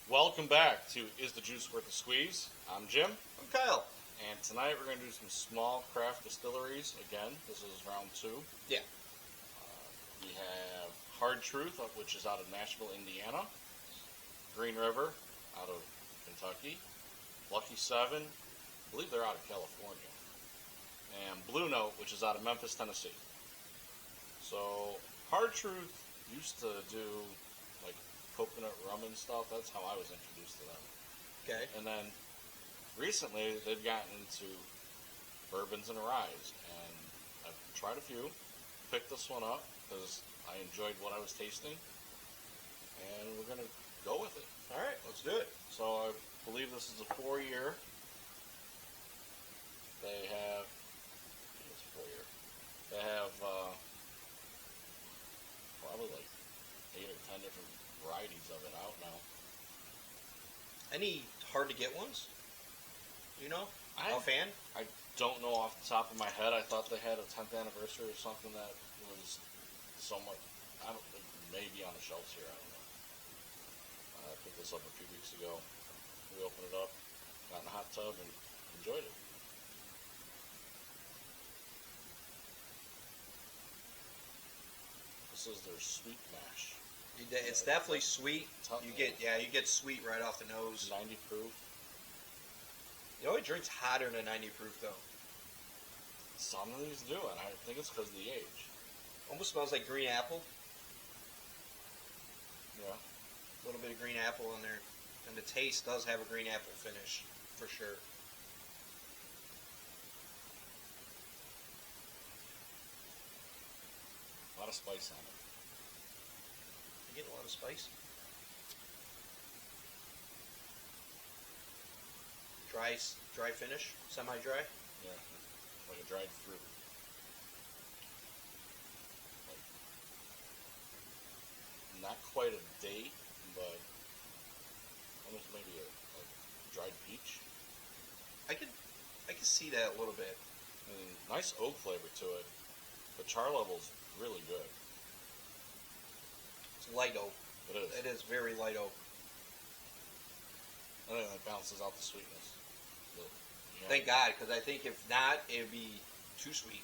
Welcome back to Is the Juice Worth the Squeeze? I'm Jim, I'm Kyle. and tonight we're going to do some small craft distilleries. Again, this is round 2. Yeah. We have Hard Truth, which is out of Nashville, Indiana. Green River, out of Kentucky. Lucky 7, I believe they're out of California. And Blue Note, which is out of Memphis, Tennessee. So, Hard Truth used to do like coconut rum and stuff. That's how I was introduced to them. Okay. And then recently they've gotten into bourbons and ryes, and I've tried a few. Picked this one up because I enjoyed what I was tasting, and we're gonna go with it. All right, let's do it. So I believe this is a 4-year. They have, I think it's 4-year. They have probably like 8 or 10 different varieties of it out now. Any hard to get ones? You know? I Offhand? I don't know off the top of my head. I thought they had a 10th anniversary or something that was somewhat, I don't think, maybe on the shelves here. I don't know. I picked this up a few weeks ago. We opened it up, got in the hot tub, and enjoyed it. This is their Sweet Mash. It's definitely sweet. Tough, You get sweet right off the nose. 90 proof. It always drinks hotter than 90 proof though. Some of these do, and I think it's because of the age. Almost smells like green apple. Yeah. A little bit of green apple in there. And the taste does have a green apple finish, for sure. A lot of spice on it. You get a lot of spice. Dry finish, semi-dry. Yeah, like a dried fruit. Like, not quite a date, but almost maybe a dried peach. I can see that a little bit. I mean, nice oak flavor to it. The char level's really good. It's light oak. It is. It is very light oak. I think that balances out the sweetness. Thank God, because I think if not, it would be too sweet.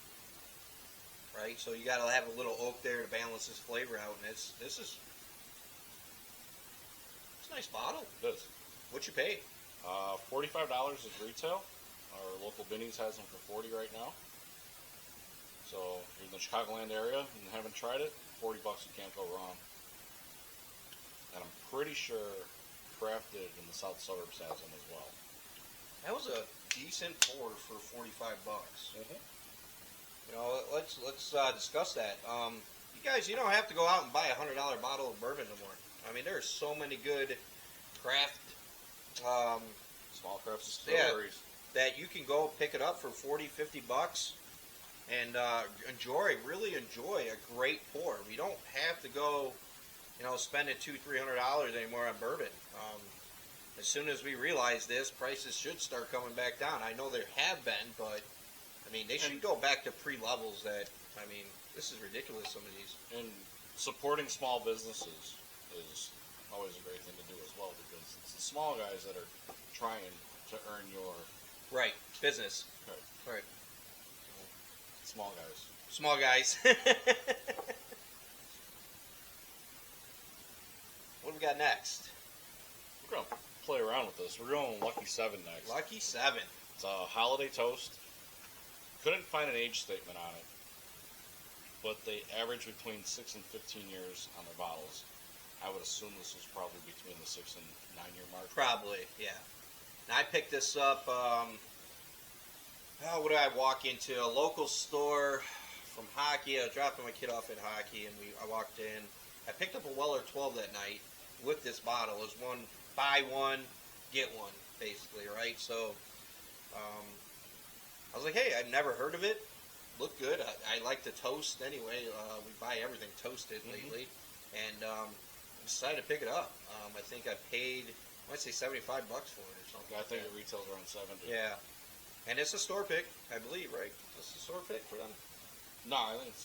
Right? So you got to have a little oak there to balance this flavor out, and it's a nice bottle. It is. What you pay? $45 is retail. Our local Binny's has them for $40 right now. So if you're in the Chicagoland area and haven't tried it, $40 you can't go wrong. And I'm pretty sure Crafted in the South Suburbs has them as well. That was a decent pour for $45. Mm-hmm. You know, let's discuss that. You guys, you don't have to go out and buy a $100 bottle of bourbon no more. I mean, there are so many good craft, Small craft distilleries. that you can go pick it up for $40-50 and really enjoy a great pour. We don't have to go, spending $200-300 anymore on bourbon. As soon as we realize this, prices should start coming back down. I know there have been, but I mean, they should go back to pre-levels. This is ridiculous. Some of these. And supporting small businesses is always a great thing to do as well, because it's the small guys that are trying to earn your business. Right. Small guys. Small guys. What do we got next? We're going to play around with this. We're going Lucky 7 next. Lucky 7. It's a holiday toast. Couldn't find an age statement on it, but they average between 6 and 15 years on their bottles. I would assume this was probably between the 6 and 9 year mark. Probably, yeah. Now, I picked this up, what did I walk into? A local store from hockey. I was dropping my kid off at hockey, and I walked in. I picked up a Weller 12 that night with this bottle. It was buy one, get one, basically, right? So, I was like, hey, I've never heard of it. Looked good. I like to toast anyway. We buy everything toasted lately. And I decided to pick it up. I think I paid, I might say $75 for it or something. I think it retails around 70. Yeah. And it's a store pick, I believe, right? It's a store pick for them. No, I think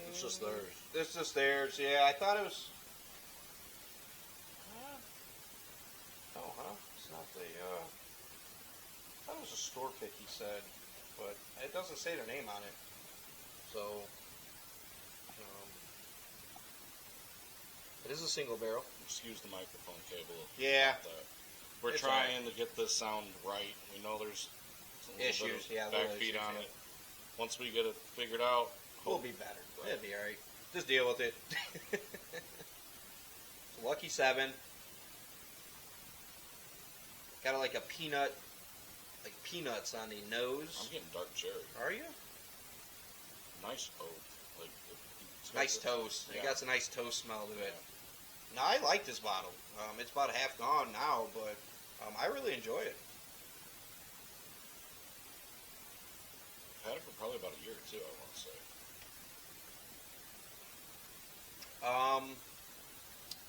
it's just theirs. It's just theirs, yeah. I thought it was... thought it was a store pick, he said, but it doesn't say their name on it. So, it is a single barrel. Excuse the microphone cable. Yeah. We're It's trying to get this sound right. We know there's a little issues, bit of little backbeat issues, on yeah. it. Once we get it figured out, We'll be better. Right. It'll be alright. Just deal with it. Lucky 7. Got like a peanut, like peanuts on the nose. I'm getting dark cherry. Are you? Nice oak. Like it's got Nice the- toast. Yeah. It got a nice toast smell to it. Yeah. Now, I like this bottle. It's about half gone now, but I really enjoy it. I've had it for probably about a year or two, I want to say.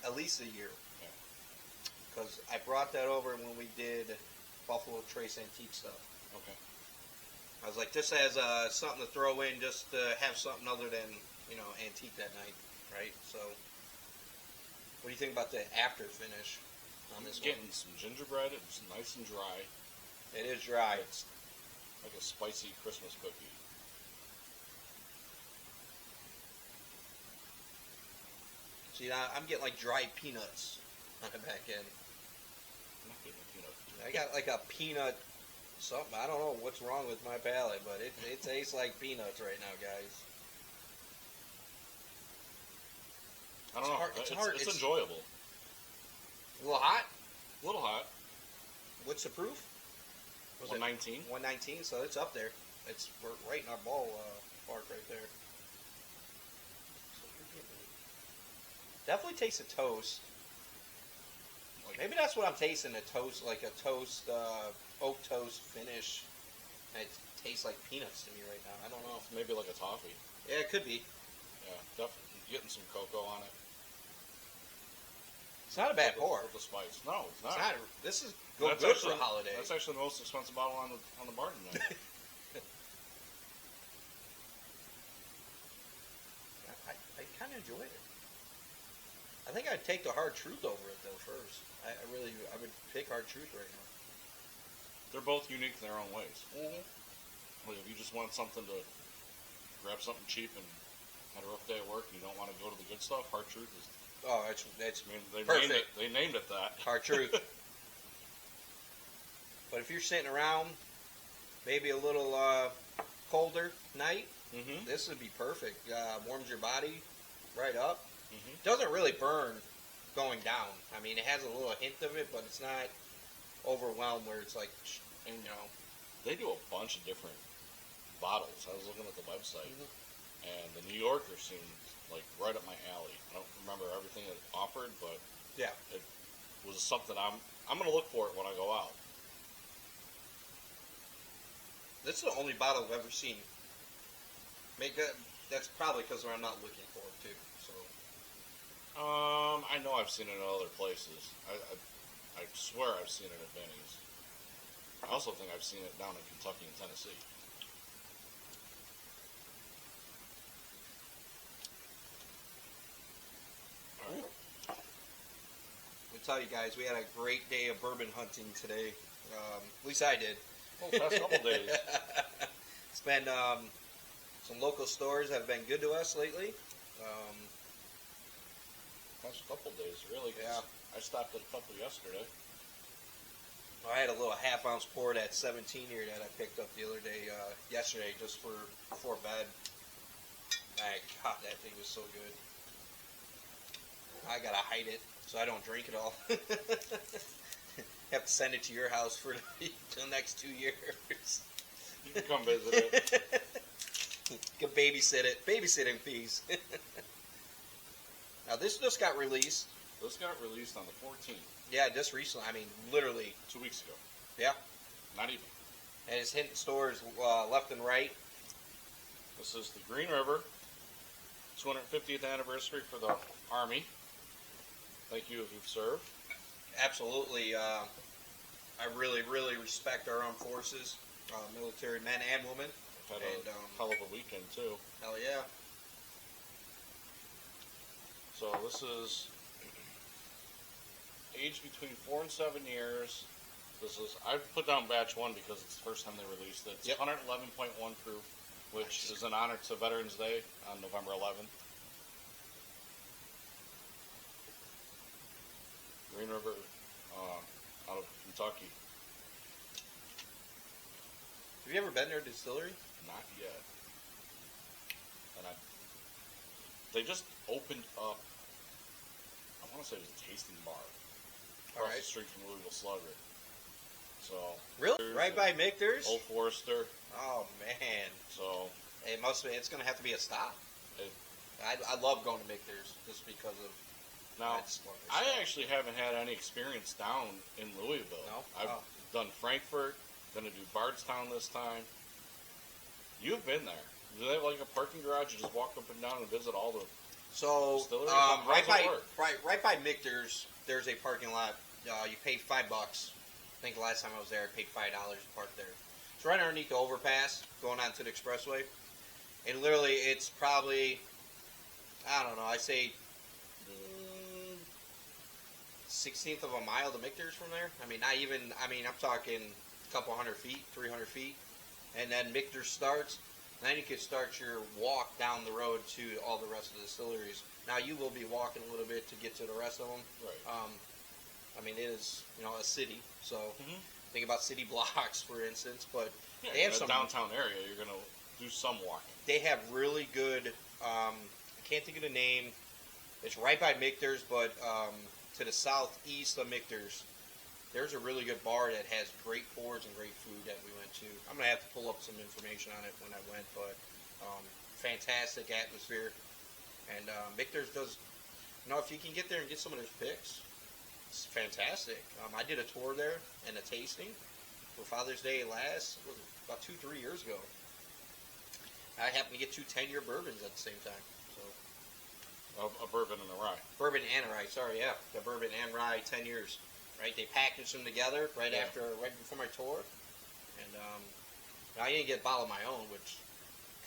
At least a year. Yeah. Because I brought that over when we did Buffalo Trace Antique stuff. Okay. I was like, this has something to throw in just to have something other than, antique that night, right? So, what do you think about the after finish on this It's getting some gingerbread. It's nice and dry. one? It is dry. It's like a spicy Christmas cookie. See, now I'm getting like dried peanuts on the back end. I'm not getting a peanut. I got like a peanut something. I don't know what's wrong with my palate, but it tastes like peanuts right now, guys. I don't know. It's hard. It's enjoyable. A little hot. A little hot. What's the proof? Was 119. 119, so it's up there. We're right in our ball park right there. So you're getting definitely tastes a toast. Like, Maybe that's what I'm tasting, a toast, like a toast, oak toast finish. And it tastes like peanuts to me right now. I don't know. maybe like a toffee. Yeah, it could be. Yeah, definitely getting some cocoa on it. It's not a bad pour. With the spice. No, it's It's not. not. This is good for a holiday. That's actually the most expensive bottle on the bar tonight. I kind of enjoyed it. I think I'd take the Hard Truth over it though first. I would pick Hard Truth right now. They're both unique in their own ways. Mm-hmm. Like if you just want something to grab something cheap and had a rough day at work, and you don't want to go to the good stuff. Hard Truth is. Oh, that's I mean, they perfect. named it that. Hard Truth. But if you're sitting around, maybe a little colder night, Mm-hmm. this would be perfect. Warms your body right up. Mm-hmm. Doesn't really burn going down. I mean, it has a little hint of it, but it's not overwhelmed where it's like, They do a bunch of different bottles. I was looking at the website, Mhm. and the New Yorker seemed like right up my alley. I don't remember everything it offered, but Yeah. it was something I'm going to look for it when I go out. This is the only bottle I've ever seen. That's probably because I'm not looking for it too. So I know I've seen it in other places. I swear I've seen it at Benny's. I also think I've seen it down in Kentucky and Tennessee. All right. I'll tell you guys, we had a great day of bourbon hunting today. At least I did. Well, the past couple days. It's been some local stores have been good to us lately. Past couple days, really. 'Cause Yeah. I stopped at a couple yesterday. I had a little half-ounce pour at 17 here that I picked up the other day, yesterday, just before bed. God, that thing was so good. I gotta hide it so I don't drink it all. Have to send it to your house for the next 2 years. You can come visit it. Can babysit it. Babysitting fees. Now this just got released. This got released on the 14th, Yeah, just recently. I mean, literally. 2 weeks ago. Yeah. Not even. And it's hitting stores left and right. This is the Green River 250th anniversary for the Army. Thank you if you've served. Absolutely. I really, really respect our armed forces, military men and women. Had And, a hell of a weekend too. Hell yeah. So this is aged between 4 and 7 years. I put down batch 1 because it's the first time they released it. It's 111.1 proof, which is an honor to Veterans Day on November 11th. Green River, out of Kentucky. Have you ever been to their distillery? Not yet. And they just opened up, I want to say it was a tasting bar across the street from Louisville Slugger. So really, right by Michter's, Old Forester. Oh man! So it must be. It's going to have to be a stop. I love going to Michter's just because of. Now, I actually haven't had any experience down in Louisville. No? I've done Frankfurt. Going to do Bardstown this time. You've been there. Do they have like a parking garage? You just walk up and down and visit all the distilleries? Right by Michter's, there's a parking lot. You pay $5. I think the last time I was there, I paid $5 to park there. It's right underneath the overpass, going onto the expressway. And literally, it's probably, I don't know, I say 16th of a mile to Michter's from there. I mean, not even, I'm talking a couple 100 feet, 300 feet. And then Michter's starts. Then you can start your walk down the road to all the rest of the distilleries. Now, you will be walking a little bit to get to the rest of them. Right. I mean, it is, a city. So think about city blocks, for instance. But they have in some a downtown area. You're going to do some walking. They have really good. I can't think of the name. It's right by Michter's, but to the southeast of Michter's, there's a really good bar that has great pours and great food that we went to. I'm gonna have to pull up some information on it when I went, but fantastic atmosphere. And Michter's does. If you can get there and get some of their picks, it's fantastic. I did a tour there and a tasting for Father's Day about 2-3 years ago. I happened to get 2 10-year bourbons at the same time. So a bourbon and a rye. Bourbon and a rye. Sorry, yeah, the bourbon and rye 10 years. Right, they packaged them together right before my tour, and I didn't get a bottle of my own, which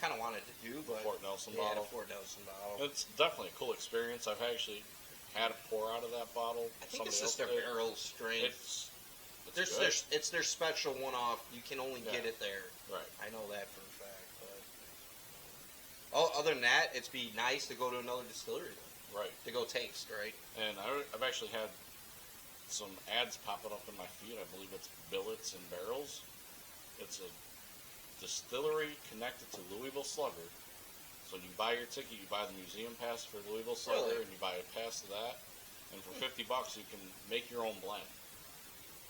I kind of wanted to do, but Fort Nelson bottle. bottle. Fort Nelson bottle. It's definitely a cool experience. I've actually had a pour out of that bottle. I think it's just their barrel strength. It's their special one-off. You can only get it there. Right. I know that for a fact. But other than that, it'd be nice to go to another distillery. Right. To go taste. Right. And I've actually had some ads popping up in my feed. I believe it's Billets and Barrels. It's a distillery connected to Louisville Slugger. So when you buy your ticket, you buy the museum pass for Louisville Slugger, and you buy a pass to that. And for $50, you can make your own blend.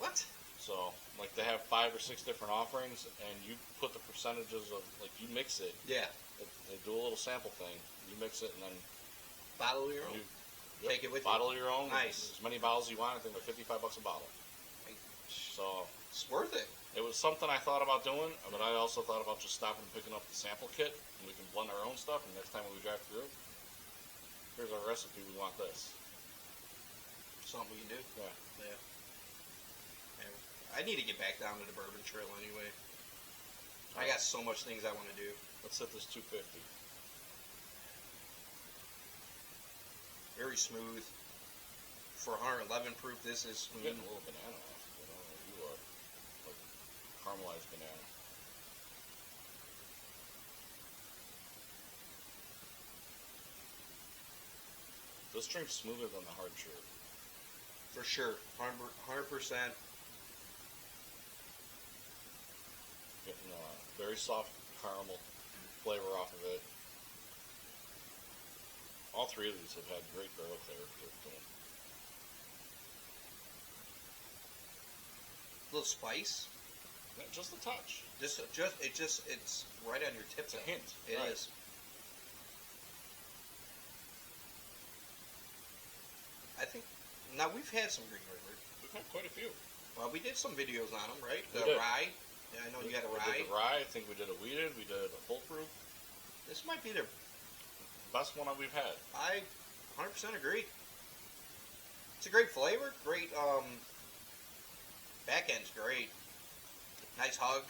What? So, like, they have 5 or 6 different offerings, and you put the percentages of, like, you mix it. Yeah. They do a little sample thing. You mix it, and then bottle your own. Take it with bottle you. Your own. Nice. As many bottles you want. I think they're $55 a bottle. So it's worth it. It was something I thought about doing, but I also thought about just stopping and picking up the sample kit, and we can blend our own stuff. And next time when we drive through, here's our recipe. We want this. Something we can do. Yeah. I need to get back down to the bourbon trail anyway. I got so much things I want to do. Let's hit this 250. Very smooth. For 111 proof, this is smooth. Getting a little banana off. I don't know if you are. Like caramelized banana. This drink's smoother than the Hard Truth. For sure. 100%. Getting a very soft caramel flavor off of it. All 3 of these have had great barrel character to them. A little spice. Just a touch. It's right on your tip. It's a hint. It is. I think. Now we've had some Green River. We've had quite a few. Well, we did some videos on them, right? We The did. rye. Yeah, I know you had a rye. We did the rye. I think we did a wheated. We did a full proof. This might be their best one that we've had. I 100% agree. It's a great flavor. Great back end's great. Nice hug.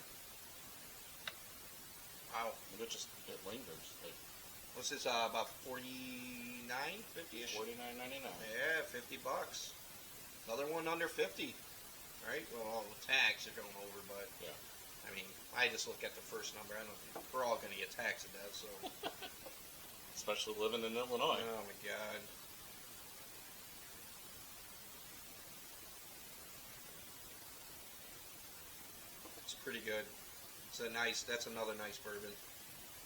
Wow. And it lingers. Like, what's this? About 49, 50-ish. $49.99. Yeah, $50. Another one under 50. right? Well, all the tax are going over, but Yeah. I mean, I just look at the first number. I don't think we're all going to get taxed to death. So, Especially living in Illinois. oh my God. It's pretty good. That's another nice bourbon.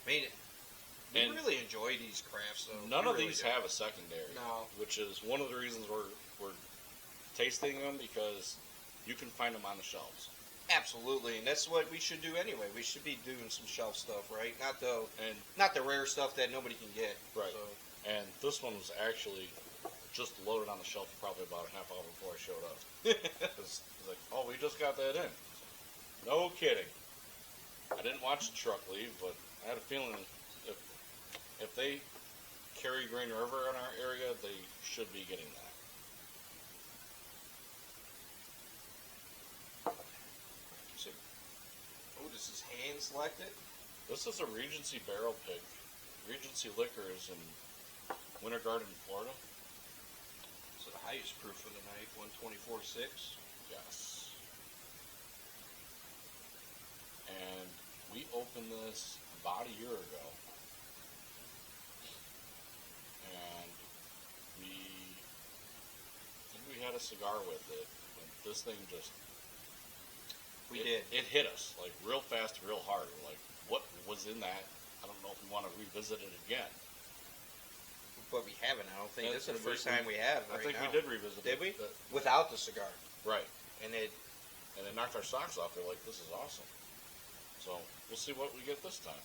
I mean, we And really enjoy these crafts, though. none We of really these do. have a secondary. No. Which is one of the reasons we're tasting them, because you can find them on the shelves. Absolutely, and that's what we should do anyway. We should be doing some shelf stuff, right? And Not the rare stuff that nobody can get. Right. So, and this one was actually just loaded on the shelf probably about a half hour before I showed up. It's like, oh, we just got that in. No kidding. I didn't watch the truck leave, but I had a feeling if they carry Green River in our area, they should be getting that. oh, this is hand selected. This is a Regency barrel pick. Regency Liquors in Winter Garden, Florida. So the highest proof of the night, 124.6. Yes. And we opened this about a year ago. And I think we had a cigar with it. And this thing just... We did. It hit us, like, real fast, real hard. We're like, what was in that? I don't know if we want to revisit it again. But we haven't. I don't think Yeah, this is the we- first time we have. I Right think now. we did revisit Did it. we? but- Without the cigar, Right. and it. And it knocked our socks off. They're like, this is awesome. So, we'll see what we get this time.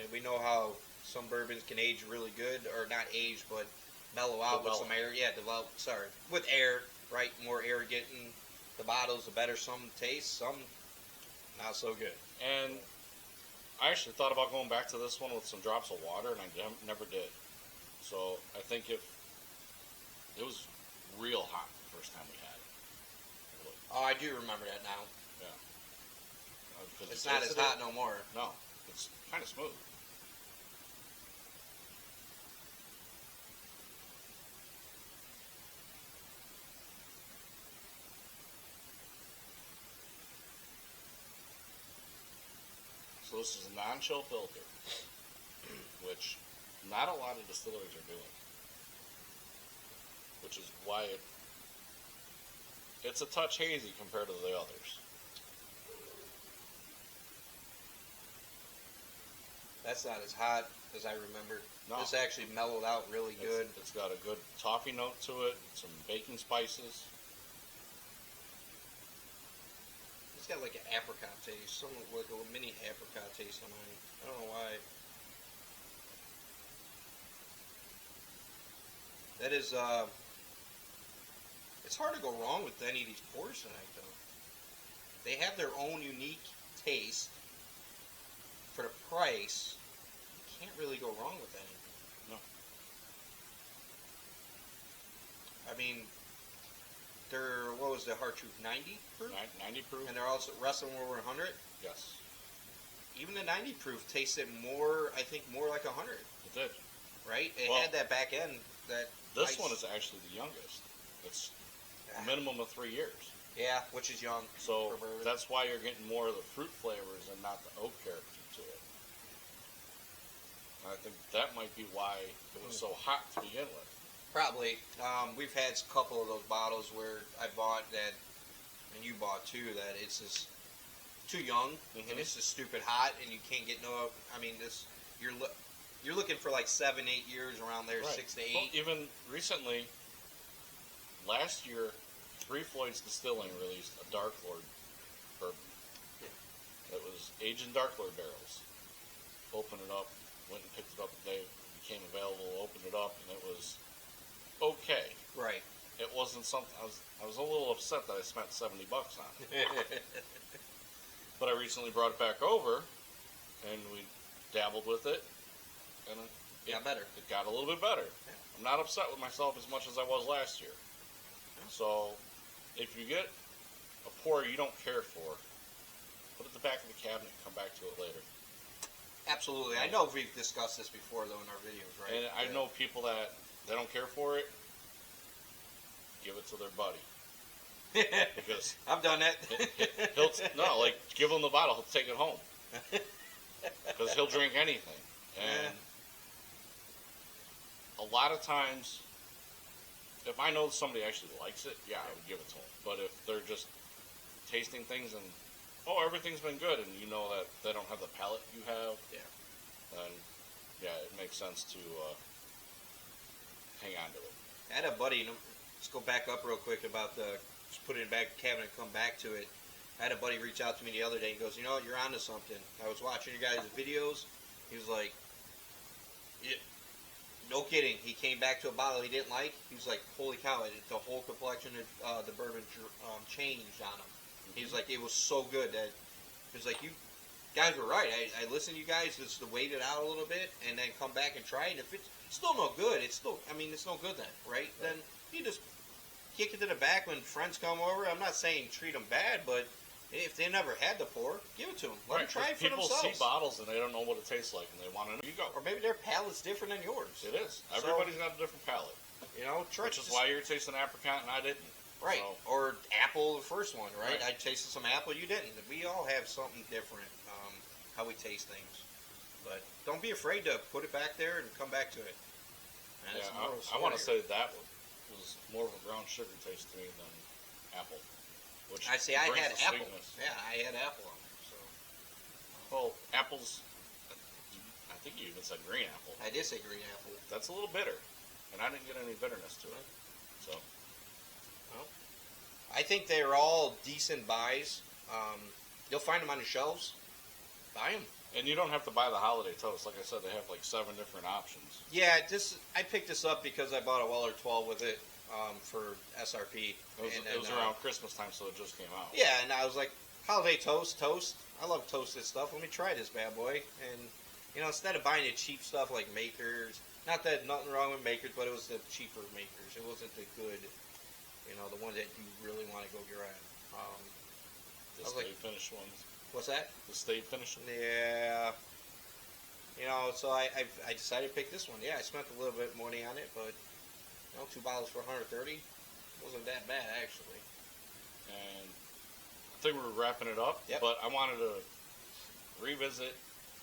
And we know how some bourbons can age really good, or not age, but mellow out with Develop. some air. Yeah, develop. Sorry, with air, right? More air getting the bottles, the better some taste. Some not so good. And I actually thought about going back to this one with some drops of water, and I never did. So, I think if it was real hot the first time we had it. Oh, I do remember that now. Yeah. 'Cause It's you not as tasted it? hot no more. No, it's kind of smooth. So this is a non-chill filter, which not a lot of distilleries are doing, which is why it's a touch hazy compared to the others. That's not as hot as I remember. No. This actually mellowed out really good. It's got a good toffee note to it, some baking spices. It's got like an apricot taste, somewhat like a mini apricot taste on mine. I don't know why. That is, it's hard to go wrong with any of these pours tonight, though. They have their own unique taste. For the price, you can't really go wrong with any. No. I mean, they're, what was the Hard Truth, 90 proof? 90 proof? And they're also, rest of them were 100. Yes, Even the 90 proof tasted more, I think, more like 100, it did. right? It Well, had that back end. This one is actually the youngest. It's a minimum of 3 years. Yeah, which is young. So for bourbon. that's why you're getting more of the fruit flavors and not the oak character to it. And I think that might be why it was so hot to begin with. Probably. We've had a couple of those bottles where I bought that, and you bought too, that it's just too young, and it's just stupid hot, and you can't get no. I mean, this you're looking for like 7, 8 years around there, Right. 6 to 8. Well, even recently, last year, Three Floyds Distilling released a Dark Lord bourbon. It was aged in Dark Lord barrels. Opened it up, went and picked it up the day it became available, opened it up, and it was okay. Right. It wasn't something, I was a little upset that I spent $70 on it. But I recently brought it back over, and we dabbled with it, and it Got better. It got a little bit better. Yeah. I'm not upset with myself as much as I was last year. So, if you get a pour you don't care for, put it at the back of the cabinet and come back to it later. Absolutely. I know we've discussed this before, though, in our videos, right? And I know people that they don't care for it, give it to their buddy. Because I've done that. he'll give him the bottle. He'll take it home because he'll drink anything. And a lot of times, if I know somebody actually likes it, yeah, I would give it to them. But if they're just tasting things and everything's been good, and you know that they don't have the palate you have, then it makes sense to hang on to it. I had a buddy. Let's go back up real quick about just put it in the back cabinet and come back to it. I had a buddy reach out to me the other day and goes, you know what, you're onto something. I was watching your guys' videos. He was like, no kidding. He came back to a bottle he didn't like. He was like, holy cow, the whole complexion of the bourbon changed on him. He was like, it was so good that he was like, you guys were right. I listened to you guys just to wait it out a little bit and then come back and try it. And if it's still no good, it's no good then, right? Then you just kick it to the back when friends come over. I'm not saying treat them bad, but if they never had the pour, give it to them. Let them try it for themselves. People see bottles and they don't know what it tastes like, and they want to know. You go. Or maybe their palate's different than yours. It is. Everybody's got a different palate. You know, which is why you're tasting apricot and I didn't. Right. So. Or apple, the first one, right? I tasted some apple, you didn't. We all have something different, how we taste things. But don't be afraid to put it back there and come back to it. And I want to say that was more of a brown sugar taste to me than apple. Which I had apple. Sweetness. Yeah, I had apple on there. So. Well, apples, I think you even said green apple. I did say green apple. That's a little bitter. And I didn't get any bitterness to it. So. Well, I think they're all decent buys. You'll find them on the shelves. Buy them. And you don't have to buy the holiday toast. Like I said, they have like 7 different options. Yeah, I picked this up because I bought a Weller 12 with it for SRP. It was around Christmas time, so it just came out. Yeah, and I was like, holiday toast. I love toasted stuff. Let me try this bad boy. And, instead of buying the cheap stuff like Makers, not that nothing wrong with Makers, but it was the cheaper Makers. It wasn't the good, the one that you really want to go grab. The stay finished ones. What's that? The stay finished ones? Yeah. So I decided to pick this one. Yeah, I spent a little bit of money on it, but 2 bottles for $130 wasn't that bad actually. And I think we're wrapping it up. Yep. But I wanted to revisit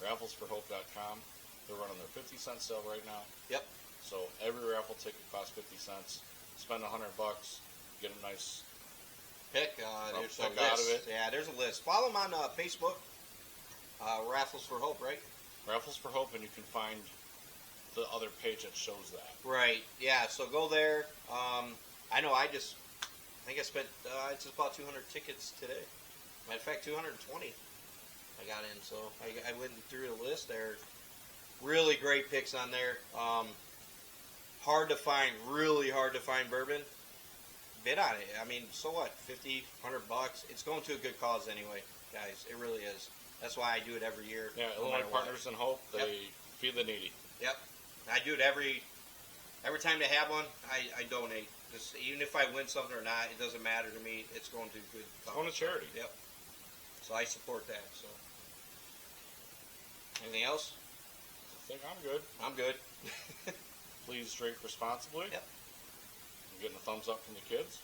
rafflesforhope.com. They're running their 50-cent sale right now. Yep. So every raffle ticket costs 50 cents. Spend $100, get a nice pick. There's a list. Out of it. Yeah, there's a list. Follow them on Facebook. Raffles for Hope, right? Raffles for Hope, and you can find the other page that shows that. Right. Yeah. So go there. I know. I think I spent. I just bought 200 tickets today. Matter of fact, 220. I got in. So I went through the list. There, really great picks on there. Hard to find. Really hard to find bourbon. Bid on it. I mean, so what? $50, $100. It's going to a good cause anyway, guys. It really is. That's why I do it every year. Yeah, Illinois Partners in Hope. They feed the needy. Yep. I do it every time they have one. I donate. Just, even if I win something or not, it doesn't matter to me. It's going to good cause. It's going to charity. Yep. So I support that. So. Anything else? I think I'm good. I'm good. Please drink responsibly. Yep. I'm getting a thumbs up from the kids.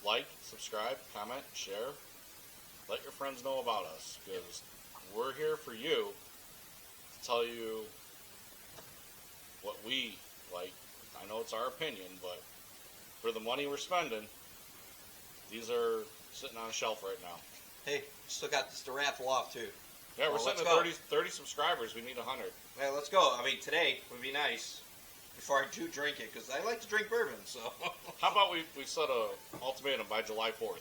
Like, subscribe, comment, share. Let your friends know about us, because we're here for you to tell you what we like. I know it's our opinion, but for the money we're spending, these are sitting on a shelf right now. Hey, still got this to raffle off too. Yeah, we're sitting at 30 subscribers. We need 100. Well, let's go. I mean, today would be nice before I do drink it, because I like to drink bourbon. So how about we set a ultimatum by July 4th?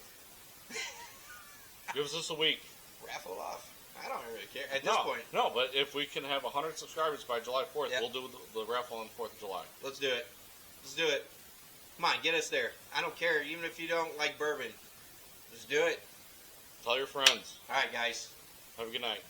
Give us this a week. Raffle it off. I don't really care at this point. No, but if we can have 100 subscribers by July 4th, we'll do the raffle on the 4th of July. Let's do it. Let's do it. Come on, get us there. I don't care, even if you don't like bourbon. Just do it. Tell your friends. All right, guys. Have a good night.